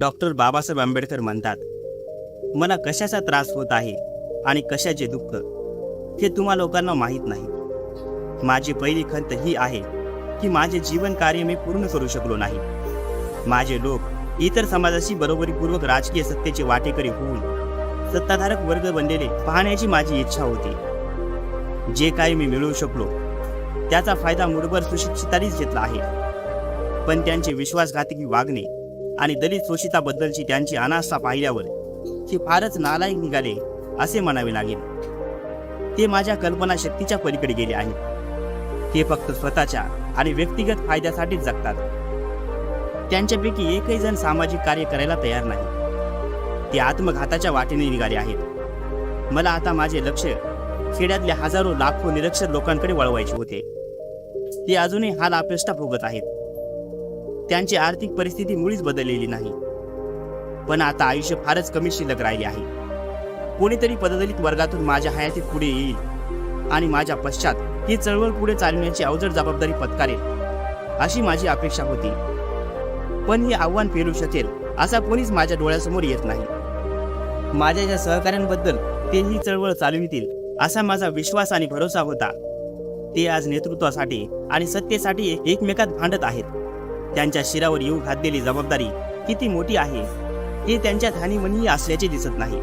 Doctor Babasaheb Ambedkar म्हणतात, मला कशाचा त्रास होत आहे आणि कशाचे दुःख हे तुम्हा लोकांना माहीत नाही. माझी पहिली खंत ही आहे की माझे जीवन कार्य मी पूर्ण करू शकलो नाही. माझे लोक इतर समाजाशी बरोबरीपूर्वक राजकीय सत्तेचे वाटेकरी होऊन सत्ताधारक वर्ग बनलेले पाहण्याची माझी इच्छा होती. जे काही मी मिळवू शकलो त्याचा फायदा मुठभर सुशिक्षितांनीच घेतला आहे. पण त्यांचे विश्वासघातकी वागणे आणि दलित शोषिताबद्दलची त्यांची अनास्था पाहिल्यावर ते फारच नालायक निघाले असे म्हणावे लागेल. ते माझ्या कल्पनाशक्तीच्या पलीकडे गेले आहेत. ते फक्त स्वतःच्या आणि व्यक्तिगत फायद्यासाठीच जगतात. त्यांच्यापैकी एकही जण सामाजिक कार्य करायला तयार नाही. ते आत्मघाताच्या वाटेने निघाले आहेत. मला आता माझे लक्ष खेड्यातल्या हजारो लाखो निरक्षर लोकांकडे वळवायचे होते. ते अजूनही हाल अपेष्टा भोगत आहेत. त्यांची आर्थिक परिस्थिती मुळीच बदललेली नाही. पण आता आयुष्य फारच कमी शिल्लक राहिले आहे. कोणीतरी पददलित वर्गातून माझ्या हयातीत पुढे येईल आणि माझ्या पश्चात ही चळवळ पुढे चालविण्याची अवजड जबाबदारी पत्कारेल अशी माझी अपेक्षा होती. पण हे आव्हान पेलू शकेल असा कोणीच माझ्या डोळ्यासमोर येत नाही. माझ्या या सहकाऱ्यांबद्दल ते ही चळवळ चालवितील असा माझा विश्वास आणि भरोसा होता. ते आज नेतृत्वासाठी आणि सत्तेसाठी एकमेकात भांडत आहेत. त्यांच्या शिरावर येऊ घातलेली जबाबदारी किती मोठी आहे हे त्यांच्या ध्यानीमनीही असल्याचे दिसत नाही.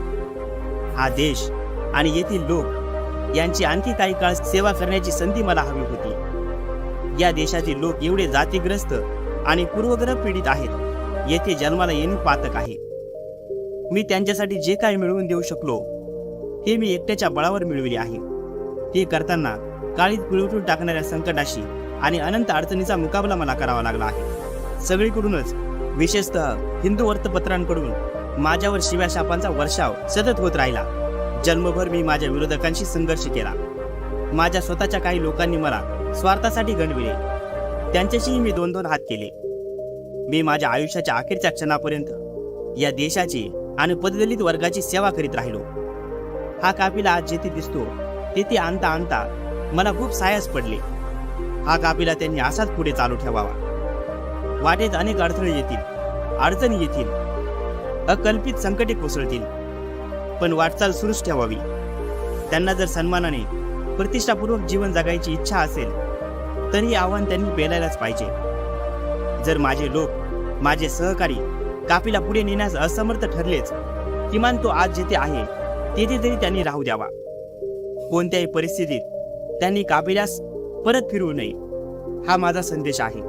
हा देश आणि येथील लोक यांची आणखी काही काळ सेवा करण्याची संधी मला हवी होती. या देशातील लोक एवढे जातीग्रस्त आणि पूर्वग्रह पीडित आहेत. येथे जन्माला येणे पातक आहे. मी त्यांच्यासाठी जे काही मिळवून देऊ शकलो हे मी एकट्याच्या बळावर मिळविले आहे. ते करताना काळीत पिळवटून टाकणाऱ्या संकटाशी आणि अनंत अडचणीचा मुकाबला मला करावा लागला आहे. सगळीकडूनच विशेषतः हिंदू वर्तपत्रांकडून माझ्यावर शिव्याशापांचा वर्षाव सतत होत राहिला. जन्मभर मी माझ्या विरोधकांशी संघर्ष केला. माझ्या स्वतःच्या काही लोकांनी मला स्वार्थासाठी गणविले. त्यांच्याशीही मी दोन हात केले. मी माझ्या आयुष्याच्या अखेरच्या क्षणापर्यंत या देशाची आणि पददलित वर्गाची सेवा करीत राहिलो. हा काफिला आज जेथे दिसतो तेथे आणता आणता मला खूप सायास पडले. हा काफिला त्यांनी असाच पुढे चालू ठेवावा. वाटेत अनेक अडथळे येतील, अडचणी येतील, अकल्पित संकटे कोसळतील, पण वाटचाल सुरूच ठेवावी. त्यांना जर सन्मानाने प्रतिष्ठापूर्वक जीवन जगायची इच्छा असेल तर हे आव्हान त्यांनी पेलायलाच पाहिजे. जर माझे लोक, माझे सहकारी काफिला पुढे नेण्यास असमर्थ ठरलेच, किमान तो आज जेथे आहे तेथे तरी त्यांनी राहू द्यावा. कोणत्याही परिस्थितीत त्यांनी काफिल्यास परत फिरवू नये हा माझा संदेश आहे.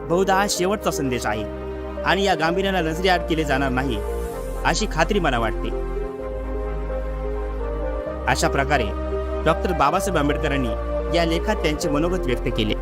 बहुधा हा शेवटचा संदेश आहे आणि या गांभीर्याला नजरेआड केले जाणार नाही अशी खात्री मला वाटते. अशा प्रकारे डॉक्टर बाबासाहेब आंबेडकरांनी या लेखात त्यांचे मनोगत व्यक्त केले.